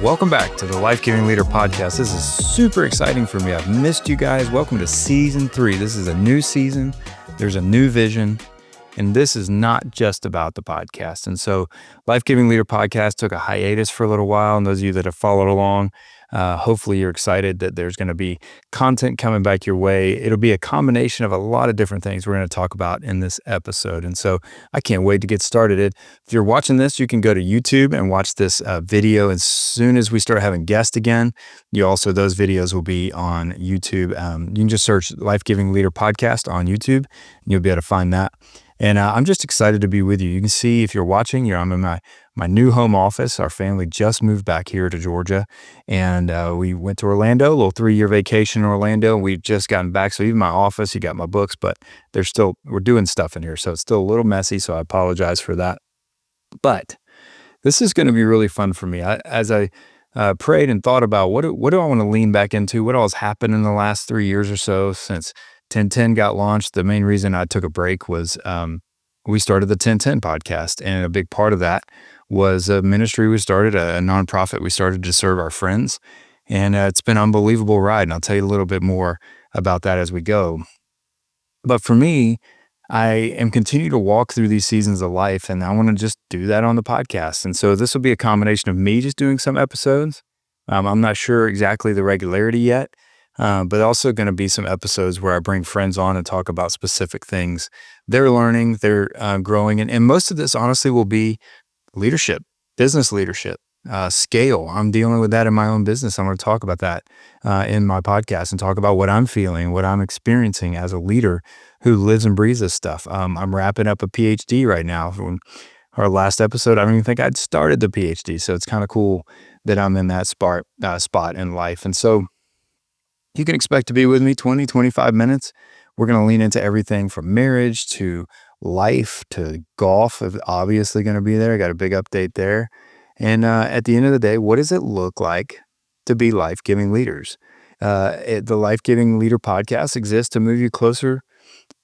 Welcome back to the Life Giving Leader Podcast. This is super exciting for me. I've missed you guys. Welcome to season 3. This is a new season. There's a new vision. And this is not just about the podcast. And so Life Giving Leader Podcast took a hiatus for a little while. And those of you that have followed along, hopefully you're excited that there's going to be content coming back your way. It'll be a combination of a lot of different things we're going to talk about in this episode. And so I can't wait to get started. If you're watching this, you can go to YouTube and watch this video as soon as we start having guests again. Those videos will be on YouTube. You can just search Life Giving Leader Podcast on YouTube, and you'll be able to find that. And I'm just excited to be with you. You can see if you're watching, I'm in my new home office. Our family just moved back here to Georgia, and we went to Orlando, a little 3-year vacation in Orlando. We've just gotten back. So even my office, you got my books, but we're doing stuff in here. So it's still a little messy. So I apologize for that. But this is going to be really fun for me. As I prayed and thought about what do I want to lean back into? What all has happened in the last 3 years or so since 1010 got launched? The main reason I took a break was we started the 1010 podcast. And a big part of that was a ministry we started, a nonprofit we started to serve our friends. And it's been an unbelievable ride. And I'll tell you a little bit more about that as we go. But for me, I am continuing to walk through these seasons of life, and I want to just do that on the podcast. And so this will be a combination of me just doing some episodes. I'm not sure exactly the regularity yet. But also going to be some episodes where I bring friends on and talk about specific things they're learning, they're growing. And most of this, honestly, will be leadership, business leadership, scale. I'm dealing with that in my own business. I'm going to talk about that in my podcast and talk about what I'm feeling, what I'm experiencing as a leader who lives and breathes this stuff. I'm wrapping up a PhD right now. From our last episode, I don't even think I'd started the PhD. So it's kind of cool that I'm in that spot in life. And so you can expect to be with me 20, 25 minutes. We're going to lean into everything from marriage to life to golf. Obviously going to be there. I got a big update there. And at the end of the day, what does it look like to be life-giving leaders? The Life-Giving Leader Podcast exists to move you closer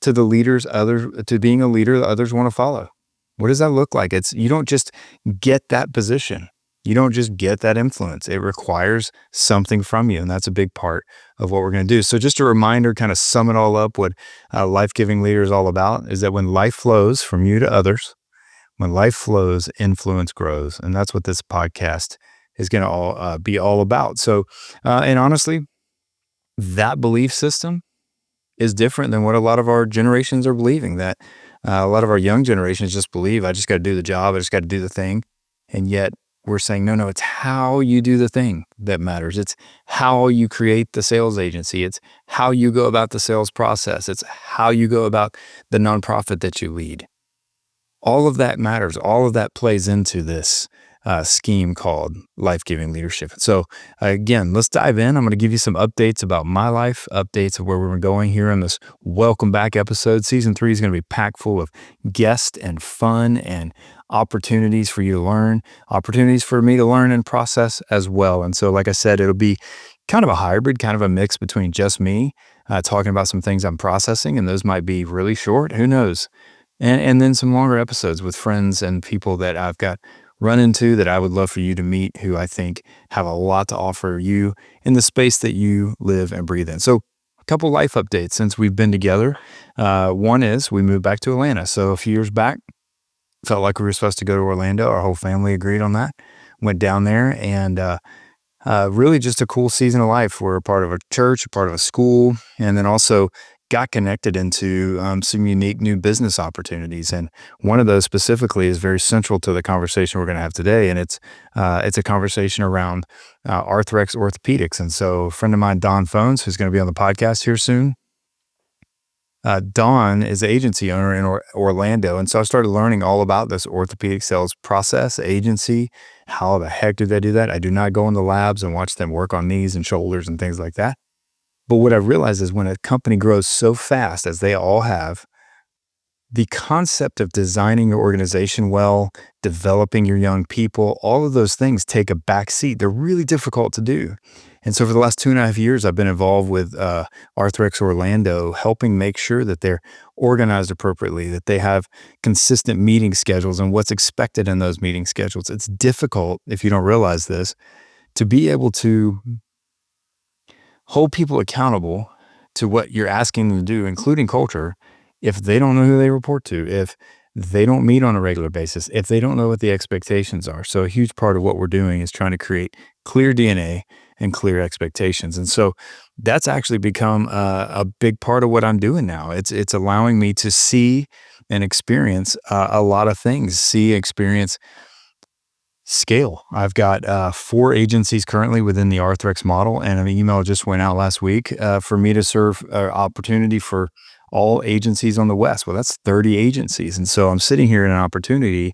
to the leaders, to being a leader that others want to follow. What does that look like? You don't just get that position. You don't just get that influence. It requires something from you. And that's a big part of what we're going to do. So just a reminder, kind of sum it all up, what Life-Giving Leader is all about is that when life flows from you to others, when life flows, influence grows. And that's what this podcast is going to be all about. So, and honestly, that belief system is different than what a lot of our generations are believing, that a lot of our young generations just believe, I just got to do the job. I just got to do the thing. And yet, we're saying, no, it's how you do the thing that matters. It's how you create the sales agency. It's how you go about the sales process. It's how you go about the nonprofit that you lead. All of that matters. All of that plays into this scheme called life-giving leadership. So again, let's dive in. I'm going to give you some updates about my life, updates of where we're going here in this welcome back episode. Season 3 is going to be packed full of guests and fun and opportunities for you to learn, opportunities for me to learn and process as well. And so, like I said, it'll be kind of a hybrid, kind of a mix between just me talking about some things I'm processing, and those might be really short, who knows? And then some longer episodes with friends and people that I've got run into that I would love for you to meet, who I think have a lot to offer you in the space that you live and breathe in. So a couple life updates since we've been together. One is we moved back to Atlanta. So a few years back, felt like we were supposed to go to Orlando. Our whole family agreed on that. Went down there, and really just a cool season of life. We're a part of a church, a part of a school, and then also got connected into some unique new business opportunities. And one of those specifically is very central to the conversation we're going to have today. And it's a conversation around Arthrex Orthopedics. And so a friend of mine, Don Phones, who's going to be on the podcast here soon, Don is the agency owner in Orlando. And so I started learning all about this orthopedic sales process, agency. How the heck do they do that? I do not go in the labs and watch them work on knees and shoulders and things like that. But what I realized is when a company grows so fast, as they all have, the concept of designing your organization well, developing your young people, all of those things take a back seat. They're really difficult to do. And so for the last 2.5 years, I've been involved with Arthrex Orlando, helping make sure that they're organized appropriately, that they have consistent meeting schedules and what's expected in those meeting schedules. It's difficult, if you don't realize this, to be able to hold people accountable to what you're asking them to do, including culture, if they don't know who they report to, if they don't meet on a regular basis, if they don't know what the expectations are. So a huge part of what we're doing is trying to create clear DNA and clear expectations. And so that's actually become a big part of what I'm doing now. It's allowing me to see and experience a lot of things, experience, scale. I've got 4 agencies currently within the Arthrex model, and an email just went out last week for me to serve opportunity for all agencies on the West. Well, that's 30 agencies. And so I'm sitting here in an opportunity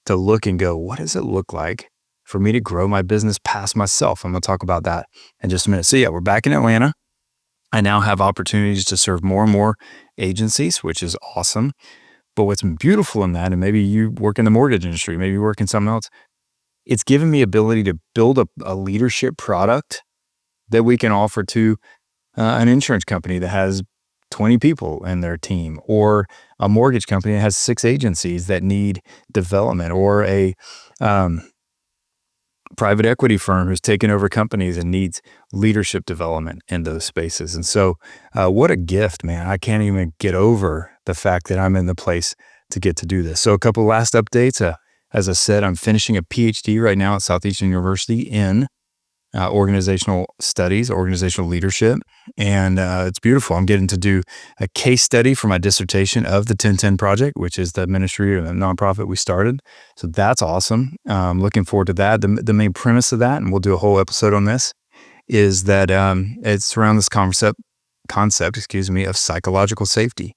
to look and go, what does it look like for me to grow my business past myself? I'm going to talk about that in just a minute. So yeah, we're back in Atlanta. I now have opportunities to serve more and more agencies, which is awesome. But what's beautiful in that, and maybe you work in the mortgage industry, maybe you work in something else, it's given me ability to build a leadership product that we can offer to an insurance company that has 20 people in their team, or a mortgage company that has 6 agencies that need development, or a private equity firm who's taken over companies and needs leadership development in those spaces. And so what a gift, man. I can't even get over the fact that I'm in the place to get to do this. So a couple last updates. As I said, I'm finishing a PhD right now at Southeastern University in organizational studies, organizational leadership. And it's beautiful. I'm getting to do a case study for my dissertation of the 1010 Project, which is the ministry or the nonprofit we started. So that's awesome. Looking forward to that. The main premise of that, and we'll do a whole episode on this, is that it's around this concept, of psychological safety.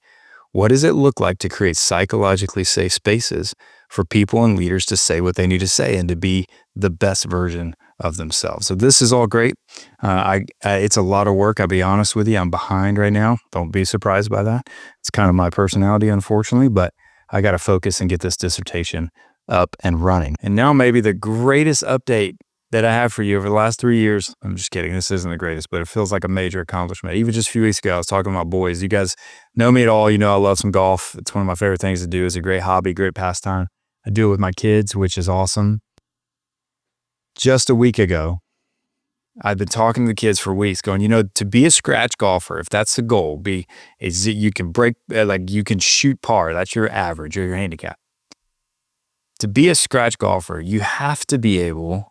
What does it look like to create psychologically safe spaces for people and leaders to say what they need to say and to be the best version of themselves? So this is all great. It's a lot of work. I'll be honest with you. I'm behind right now. Don't be surprised by that. It's kind of my personality, unfortunately, but I got to focus and get this dissertation up and running. And now maybe the greatest update that I have for you over the last 3 years. I'm just kidding. This isn't the greatest, but it feels like a major accomplishment. Even just a few weeks ago, I was talking to my boys. You guys know me at all. You know I love some golf. It's one of my favorite things to do. It's a great hobby, great pastime. I do it with my kids, which is awesome. Just a week ago, I've been talking to the kids for weeks going, to be a scratch golfer, if that's the goal, is you can break, you can shoot par. That's your average or your handicap. To be a scratch golfer, you have to be able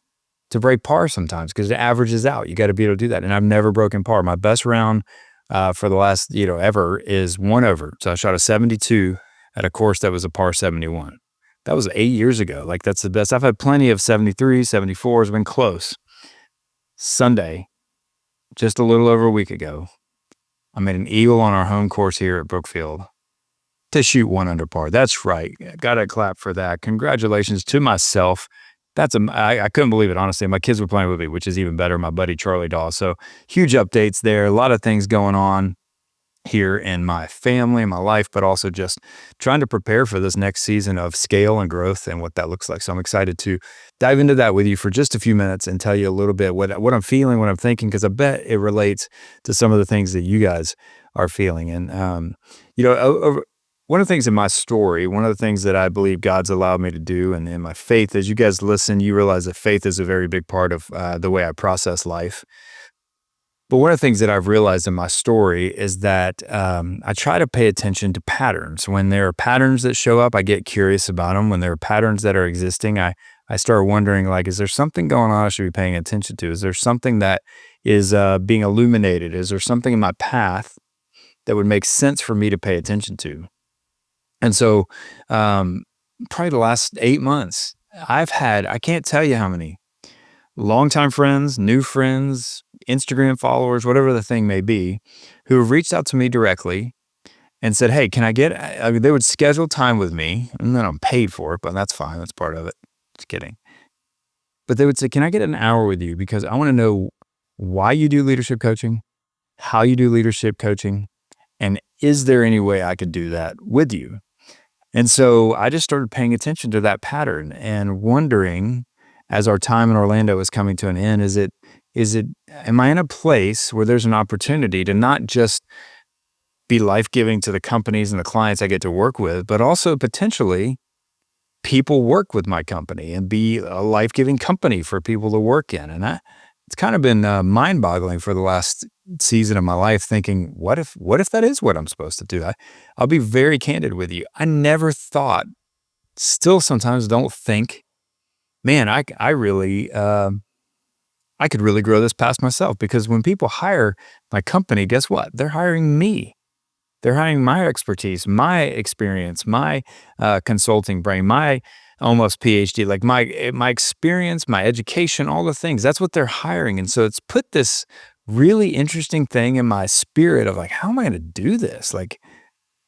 to break par sometimes because it averages out. You got to be able to do that. And I've never broken par. My best round for the last, ever is 1 over. So I shot a 72 at a course that was a par 71. That was 8 years ago. That's the best. I've had plenty of 73, 74s, been close. Sunday, just a little over a week ago, I made an eagle on our home course here at Brookfield to shoot 1 under par. That's right. Got to clap for that. Congratulations to myself. I couldn't believe it, honestly. My kids were playing with me, which is even better. My buddy Charlie Daw. So huge updates there. A lot of things going on here in my family, in my life, but also just trying to prepare for this next season of scale and growth and what that looks like. So I'm excited to dive into that with you for just a few minutes and tell you a little bit what I'm feeling, what I'm thinking, because I bet it relates to some of the things that you guys are feeling. And, one of the things in my story, one of the things that I believe God's allowed me to do, and in my faith, as you guys listen, you realize that faith is a very big part of the way I process life. But one of the things that I've realized in my story is that I try to pay attention to patterns. When there are patterns that show up, I get curious about them. When there are patterns that are existing, I start wondering, is there something going on I should be paying attention to? Is there something that is being illuminated? Is there something in my path that would make sense for me to pay attention to? And so probably the last 8 months, I can't tell you how many longtime friends, new friends, Instagram followers, whatever the thing may be, who have reached out to me directly and said, hey, can I they would schedule time with me, and then I'm paid for it, but that's fine. That's part of it. Just kidding. But they would say, can I get an hour with you? Because I want to know why you do leadership coaching, how you do leadership coaching, and is there any way I could do that with you? And so I just started paying attention to that pattern and wondering, as our time in Orlando is coming to an end, am I in a place where there's an opportunity to not just be life-giving to the companies and the clients I get to work with, but also potentially people work with my company and be a life-giving company for people to work in. And it's kind of been mind-boggling for the last season of my life, thinking, what if that is what I'm supposed to do? I'll be very candid with you. I never thought, still sometimes don't think, man, I really, I could really grow this past myself, because when people hire my company, guess what? They're hiring me. They're hiring my expertise, my experience, my consulting brain, my almost PhD, like my experience, my education, all the things. That's what they're hiring. And so it's put this really interesting thing in my spirit of like, how am I going to do this? Like,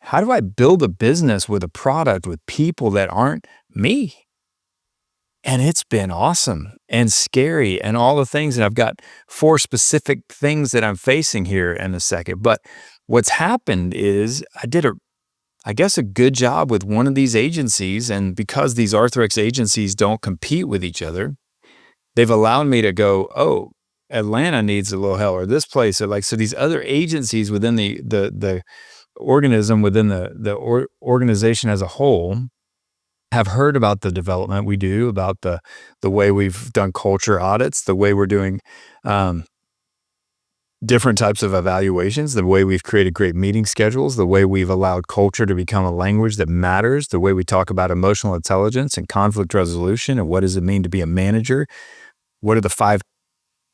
how do I build a business with a product with people that aren't me? And it's been awesome and scary and all the things. And I've got 4 specific things that I'm facing here in a second. But what's happened is I did I guess, a good job with one of these agencies. And because these Arthrex agencies don't compete with each other, they've allowed me to go, oh, Atlanta needs a little help, or this place, or like, so these other agencies within the organism, within the organization as a whole, have heard about the development we do, about the way we've done culture audits, the way we're doing different types of evaluations, the way we've created great meeting schedules, the way we've allowed culture to become a language that matters, the way we talk about emotional intelligence and conflict resolution, and what does it mean to be a manager? What are the 5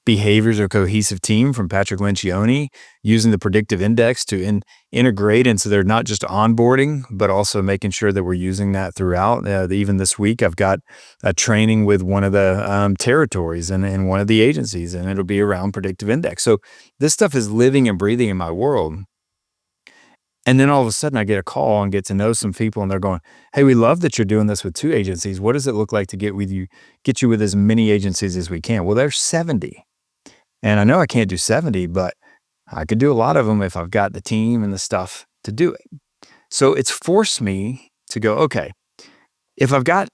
behaviors of a cohesive team from Patrick Lencioni, using the predictive index to integrate. And so they're not just onboarding, but also making sure that we're using that throughout. Even this week, I've got a training with one of the territories and one of the agencies, and it'll be around predictive index. So this stuff is living and breathing in my world. And then all of a sudden I get a call and get to know some people, and they're going, hey, we love that you're doing this with 2 agencies. What does it look like to get you with as many agencies as we can? Well, there's 70. And I know I can't do 70, but I could do a lot of them if I've got the team and the stuff to do it. So it's forced me to go, okay, if I've got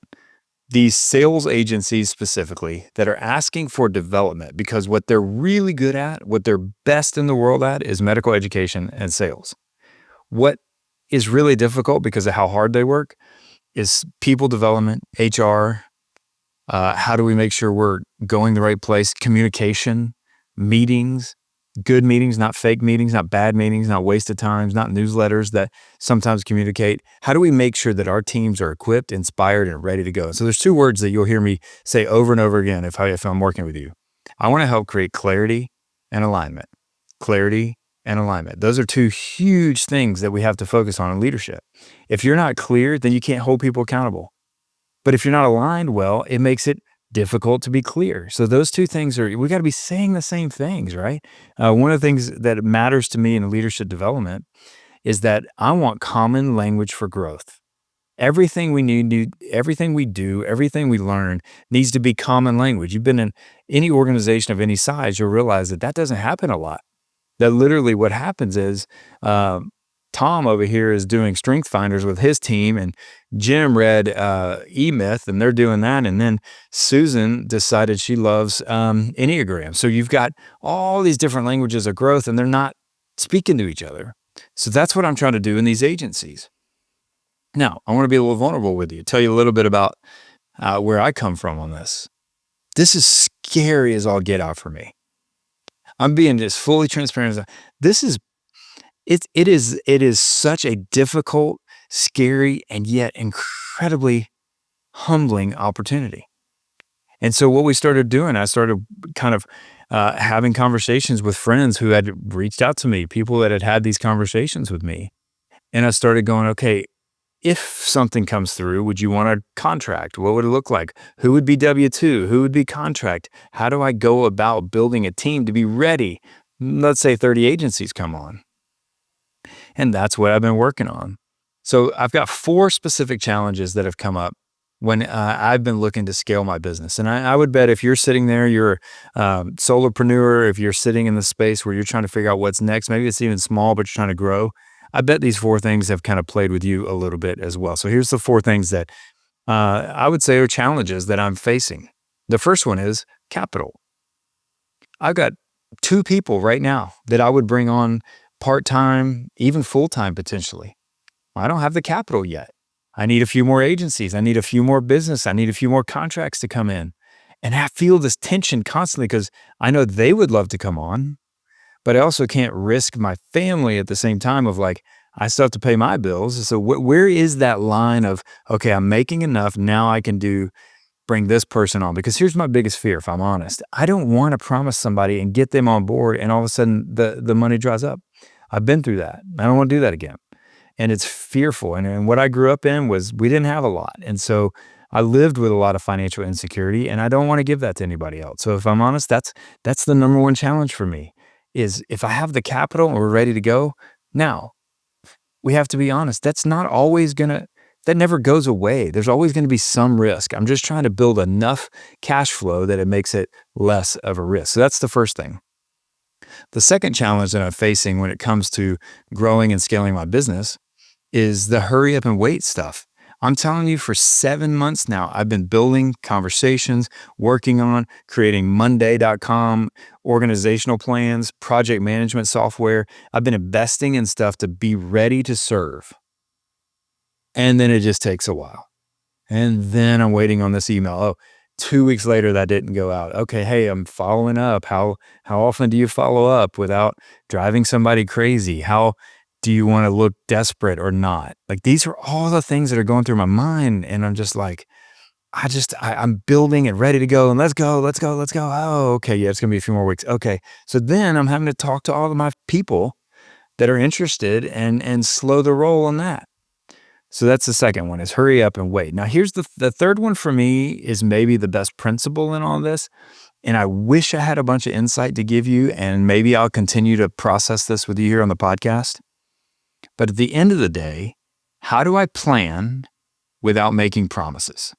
these sales agencies specifically that are asking for development, because what they're really good at, what they're best in the world at, is medical education and sales. What is really difficult because of how hard they work is people development, HR. How do we make sure we're going the right place? Communication, meetings, good meetings, not fake meetings, not bad meetings, not wasted times, not newsletters that sometimes communicate. How do we make sure that our teams are equipped, inspired, and ready to go? So there's 2 words that you'll hear me say over and over again if I'm working with you. I want to help create clarity and alignment. Clarity and alignment. Those are 2 huge things that we have to focus on in leadership. If you're not clear, then you can't hold people accountable. But if you're not aligned well, it makes it difficult to be clear. So those 2 things we got to be saying the same things, right? One of the things that matters to me in leadership development is that I want common language for growth. Everything we need, everything we do, everything we learn needs to be common language. You've been in any organization of any size, you'll realize that doesn't happen a lot. That literally what happens is Tom over here is doing strength finders with his team, and Jim read E-Myth, and they're doing that. And then Susan decided she loves Enneagram. So you've got all these different languages of growth, and they're not speaking to each other. So that's what I'm trying to do in these agencies. Now, I want to be a little vulnerable with you, tell you a little bit about where I come from on this. This is scary as all get out for me. I'm being just fully transparent. It is such a difficult, scary, and yet incredibly humbling opportunity. And so what we started doing, I started kind of having conversations with friends who had reached out to me, people that had these conversations with me. And I started going, okay, if something comes through, would you want a contract? What would it look like? Who would be W-2? Who would be contract? How do I go about building a team to be ready? Let's say 30 agencies come on. And that's what I've been working on. So I've got 4 specific challenges that have come up when I've been looking to scale my business. And I would bet if you're sitting there, you're a solopreneur, if you're sitting in the space where you're trying to figure out what's next, maybe it's even small, but you're trying to grow, I bet these 4 things have kind of played with you a little bit as well. So here's the 4 things that I would say are challenges that I'm facing. The first one is capital. I've got 2 people right now that I would bring on part-time, even full-time potentially. I don't have the capital yet. I need a few more agencies. I need a few more business. I need a few more contracts to come in. And I feel this tension constantly because I know they would love to come on, but I also can't risk my family at the same time of like, I still have to pay my bills. So where is that line of, okay, I'm making enough. Now I can bring this person on? Because here's my biggest fear, if I'm honest. I don't want to promise somebody and get them on board and all of a sudden the money dries up. I've been through that. I don't want to do that again. And it's fearful. And what I grew up in was we didn't have a lot. And so I lived with a lot of financial insecurity and I don't want to give that to anybody else. So if I'm honest, that's the number one challenge for me is if I have the capital and we're ready to go. Now, we have to be honest. That's not always that never goes away. There's always going to be some risk. I'm just trying to build enough cash flow that it makes it less of a risk. So that's the first thing. The second challenge that I'm facing when it comes to growing and scaling my business is the hurry up and wait stuff. I'm telling you, for 7 months now, I've been building conversations, working on creating Monday.com, organizational plans, project management software. I've been investing in stuff to be ready to serve. And then it just takes a while. And then I'm waiting on this email. Oh, 2 weeks later, that didn't go out. Okay, hey, I'm following up. How often do you follow up without driving somebody crazy? How do you want to look desperate or not? Like, these are all the things that are going through my mind. And I'm just like, I'm building and ready to go. And let's go. Oh, okay. Yeah, it's going to be a few more weeks. Okay. So then I'm having to talk to all of my people that are interested and slow the roll on that. So that's the second one, is hurry up and wait. Now, here's the third one for me is maybe the best principle in all this. And I wish I had a bunch of insight to give you, and maybe I'll continue to process this with you here on the podcast. But at the end of the day, how do I plan without making promises?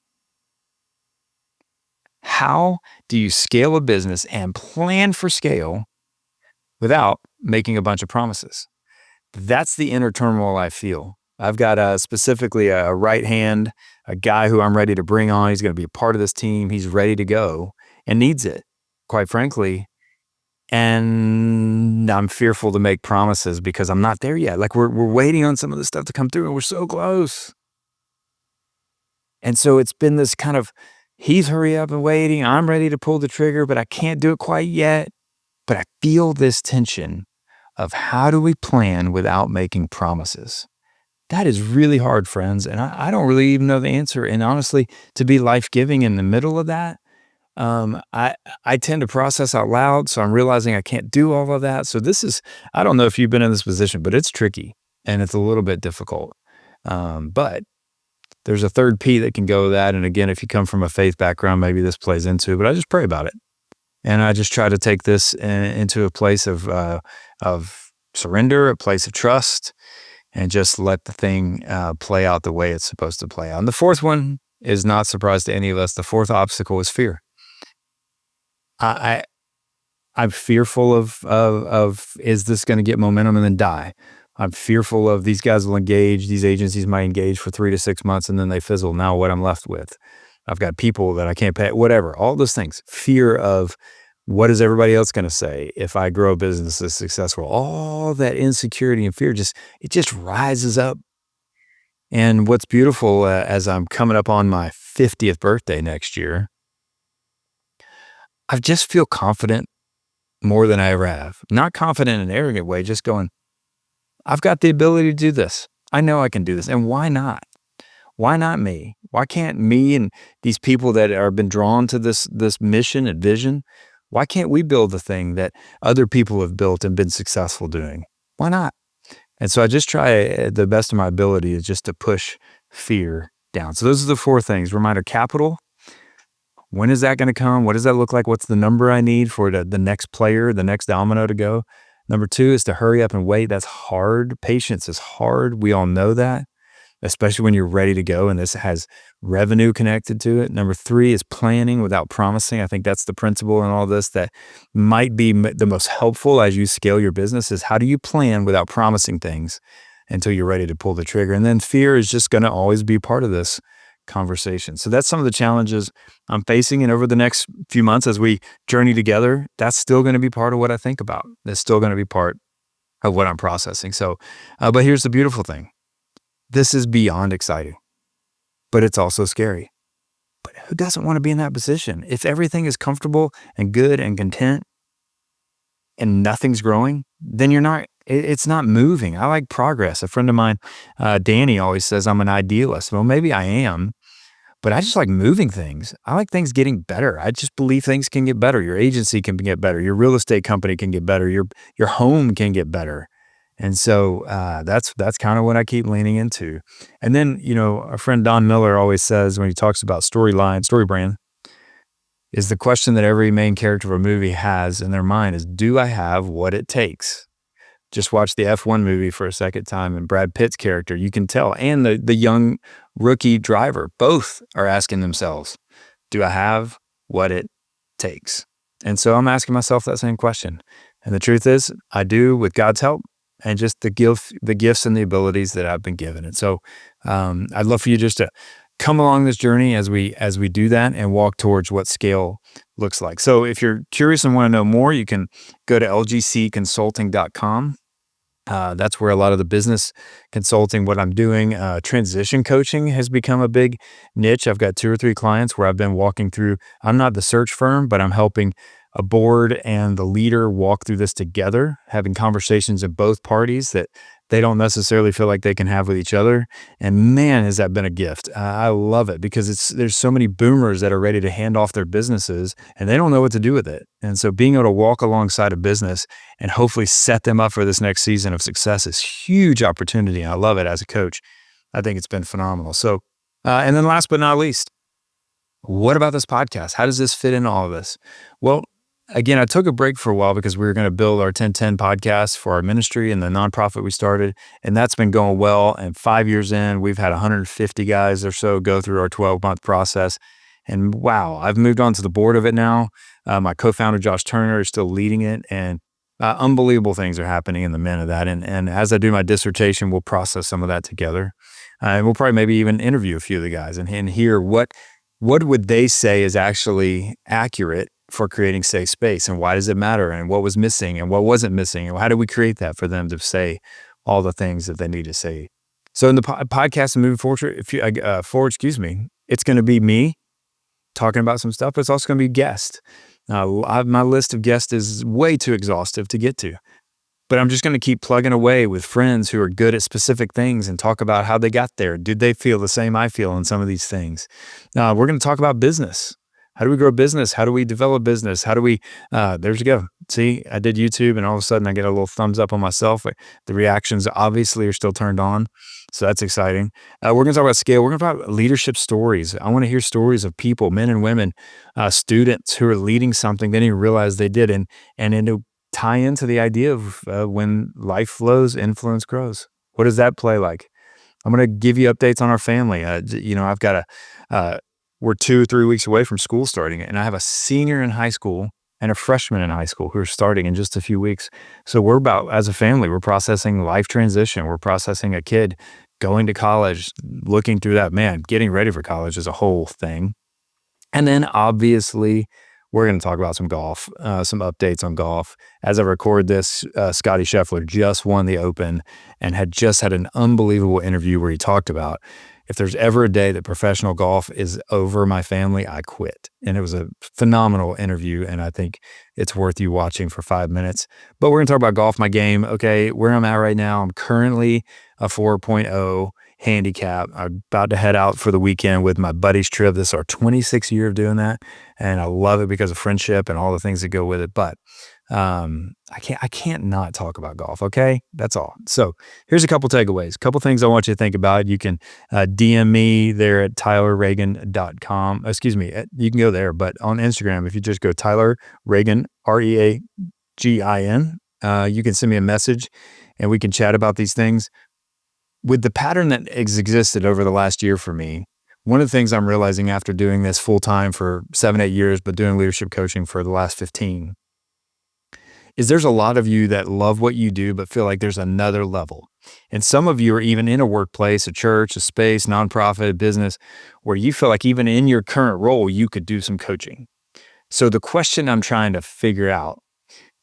How do you scale a business and plan for scale without making a bunch of promises? That's the inner turmoil I feel. I've got specifically a right hand, a guy who I'm ready to bring on. He's going to be a part of this team. He's ready to go and needs it, quite frankly. And I'm fearful to make promises because I'm not there yet. Like we're waiting on some of this stuff to come through and we're so close. And so it's been this kind of, he's hurry up and waiting. I'm ready to pull the trigger, but I can't do it quite yet. But I feel this tension of how do we plan without making promises? That is really hard, friends. And I don't really even know the answer. And honestly, to be life-giving in the middle of that, I tend to process out loud. So I'm realizing I can't do all of that. So I don't know if you've been in this position, but it's tricky and it's a little bit difficult. But there's a third P that can go with that. And again, if you come from a faith background, maybe this plays into it, but I just pray about it. And I just try to take this into a place of surrender, a place of trust, and just let the thing play out the way it's supposed to play out. And the fourth one is not a surprise to any of us. The fourth obstacle is fear. I'm fearful of is this going to get momentum and then die? I'm fearful of these guys will engage, these agencies might engage for 3 to 6 months and then they fizzle. Now what I'm left with? I've got people that I can't pay, whatever, all those things. Fear of what is everybody else going to say if I grow a business that's successful? All that insecurity and fear it just rises up. And what's beautiful as I'm coming up on my 50th birthday next year, I just feel confident more than I ever have. Not confident in an arrogant way, just going, I've got the ability to do this. I know I can do this. And why not? Why not me? Why can't me and these people that have been drawn to this mission and vision, why can't we build the thing that other people have built and been successful doing? Why not? And so I just try the best of my ability is just to push fear down. So those are the 4 things. Reminder, capital. When is that going to come? What does that look like? What's the number I need for the next player, the next domino to go? Number 2 is to hurry up and wait. That's hard. Patience is hard. We all know that, especially when you're ready to go and this has revenue connected to it. Number 3 is planning without promising. I think that's the principle in all this that might be the most helpful as you scale your business is how do you plan without promising things until you're ready to pull the trigger? And then fear is just going to always be part of this conversation. So that's some of the challenges I'm facing. And over the next few months as we journey together, that's still going to be part of what I think about. That's still going to be part of what I'm processing. So, but here's the beautiful thing. This is beyond exciting. but it's also scary. But who doesn't want to be in that position? If everything is comfortable and good and content and nothing's growing, then it's not moving. I like progress. A friend of mine, Danny, always says I'm an idealist. Well, maybe I am, but I just like moving things. I like things getting better. I just believe things can get better. Your agency can get better. Your real estate company can get better. Your home can get better. And so that's kind of what I keep leaning into. And then, our friend Don Miller always says when he talks about story brand, is the question that every main character of a movie has in their mind is, do I have what it takes? Just watch the F1 movie for a second time, and Brad Pitt's character, you can tell, and the young rookie driver, both are asking themselves, do I have what it takes? And so I'm asking myself that same question. And the truth is, I do, with God's help and just the gifts and the abilities that I've been given. And so I'd love for you just to come along this journey as we do that and walk towards what scale looks like. So if you're curious and want to know more, you can go to lgcconsulting.com. That's where a lot of the business consulting, what I'm doing, transition coaching has become a big niche. I've got 2 or 3 clients where I've been walking through. I'm not the search firm, but I'm helping a board and the leader walk through this together, having conversations of both parties that they don't necessarily feel like they can have with each other. And man, has that been a gift. I love it because there's so many boomers that are ready to hand off their businesses and they don't know what to do with it. And so being able to walk alongside a business and hopefully set them up for this next season of success is huge opportunity. And I love it as a coach. I think it's been phenomenal. So, and then last but not least, what about this podcast? How does this fit in all of this? Well, again, I took a break for a while because we were going to build our 1010 podcast for our ministry and the nonprofit we started, and that's been going well. And 5 years in, we've had 150 guys or so go through our 12-month process. And wow, I've moved on to the board of it now. My co-founder, Josh Turner, is still leading it, and unbelievable things are happening in the men of that. And as I do my dissertation, we'll process some of that together. And we'll probably maybe even interview a few of the guys and hear what would they say is actually accurate for creating safe space, and why does it matter, and what was missing and what wasn't missing, and how do we create that for them to say all the things that they need to say. So in the podcast and moving forward, it's going to be me talking about some stuff, but it's also going to be guests. My list of guests is way too exhaustive to get to, but I'm just going to keep plugging away with friends who are good at specific things and talk about how they got there. Did they feel the same I feel in some of these things? We're going to talk about business. How do we grow business? How do we develop business? How do we, there you go. See, I did YouTube and all of a sudden I get a little thumbs up on myself. The reactions obviously are still turned on. So that's exciting. We're going to talk about scale. We're going to talk about leadership stories. I want to hear stories of people, men and women, students who are leading something they didn't realize they did. And to tie into the idea of when life flows, influence grows. What does that play like? I'm going to give you updates on our family. I've got we're 2 or 3 weeks away from school starting, and I have a senior in high school and a freshman in high school who are starting in just a few weeks. So as a family, we're processing life transition. We're processing a kid going to college, looking through that, getting ready for college is a whole thing. And then obviously we're going to talk about some golf, some updates on golf. As I record this, Scotty Scheffler just won the Open and had just had an unbelievable interview where he talked about, if there's ever a day that professional golf is over my family, I quit. And it was a phenomenal interview, and I think it's worth you watching for 5 minutes. But we're going to talk about golf, my game. Okay, where I'm at right now, I'm currently a 4.0 handicap. I'm about to head out for the weekend with my buddy's trip. This is our 26th year of doing that, and I love it because of friendship and all the things that go with it. But I can't not talk about golf. Okay, that's all. So here's a couple takeaways, a couple things I want you to think about. You can DM me there at tylerreagin.com. You can go there, but on Instagram, if you just go Tyler Reagin, Reagin, you can send me a message and we can chat about these things. With the pattern that has existed over the last year for me, one of the things I'm realizing after doing this full time for 7-8 years, but doing leadership coaching for the last 15, is there's a lot of you that love what you do, but feel like there's another level. And some of you are even in a workplace, a church, a space, nonprofit, a business, where you feel like even in your current role, you could do some coaching. So the question I'm trying to figure out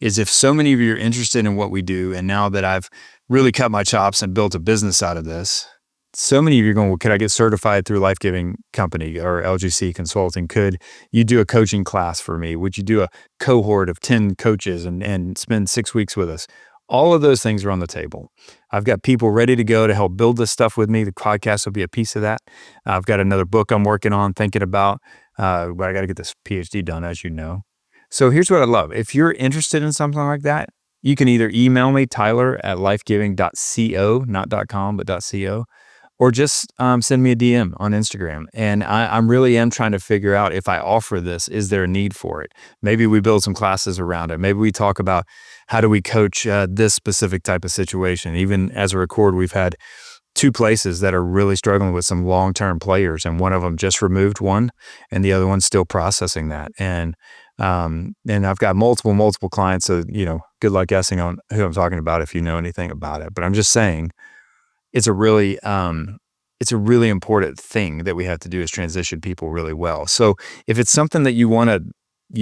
is, if so many of you are interested in what we do, and now that I've really cut my chops and built a business out of this, so many of you are going, well, could I get certified through Life Giving Company or LGC Consulting? Could you do a coaching class for me? Would you do a cohort of 10 coaches and spend 6 weeks with us? All of those things are on the table. I've got people ready to go to help build this stuff with me. The podcast will be a piece of that. I've got another book I'm working on, thinking about, but I got to get this PhD done, as you know. So here's what I love. If you're interested in something like that, you can either email me, tyler@lifegiving.co, not .com, but .co, or just send me a DM on Instagram. And I'm really am trying to figure out, if I offer this, is there a need for it? Maybe we build some classes around it. Maybe we talk about how do we coach this specific type of situation. Even as a record, we've had 2 places that are really struggling with some long-term players, and one of them just removed one, and the other one's still processing that. And I've got multiple clients. So, good luck guessing on who I'm talking about if you know anything about it. But I'm just saying, it's a really important thing that we have to do, is transition people really well. So if it's something that you'd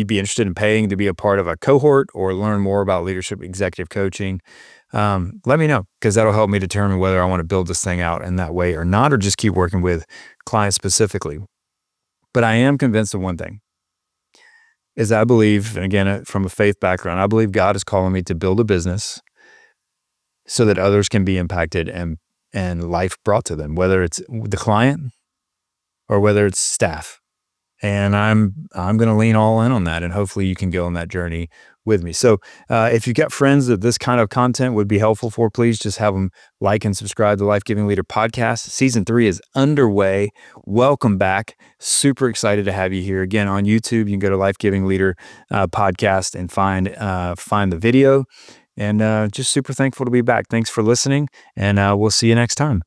be interested in paying to be a part of a cohort or learn more about leadership executive coaching, let me know, because that'll help me determine whether I want to build this thing out in that way or not, or just keep working with clients specifically. But I am convinced of one thing, is I believe, and again, from a faith background, I believe God is calling me to build a business so that others can be impacted and life brought to them, whether it's the client or whether it's staff. And I'm going to lean all in on that, and hopefully you can go on that journey with me. So if you've got friends that this kind of content would be helpful for, please just have them like and subscribe to the Life Giving Leader podcast. Season 3 is underway. Welcome back. Super excited to have you here again on YouTube. You can go to Life Giving Leader podcast and find the video. And just super thankful to be back. Thanks for listening, and we'll see you next time.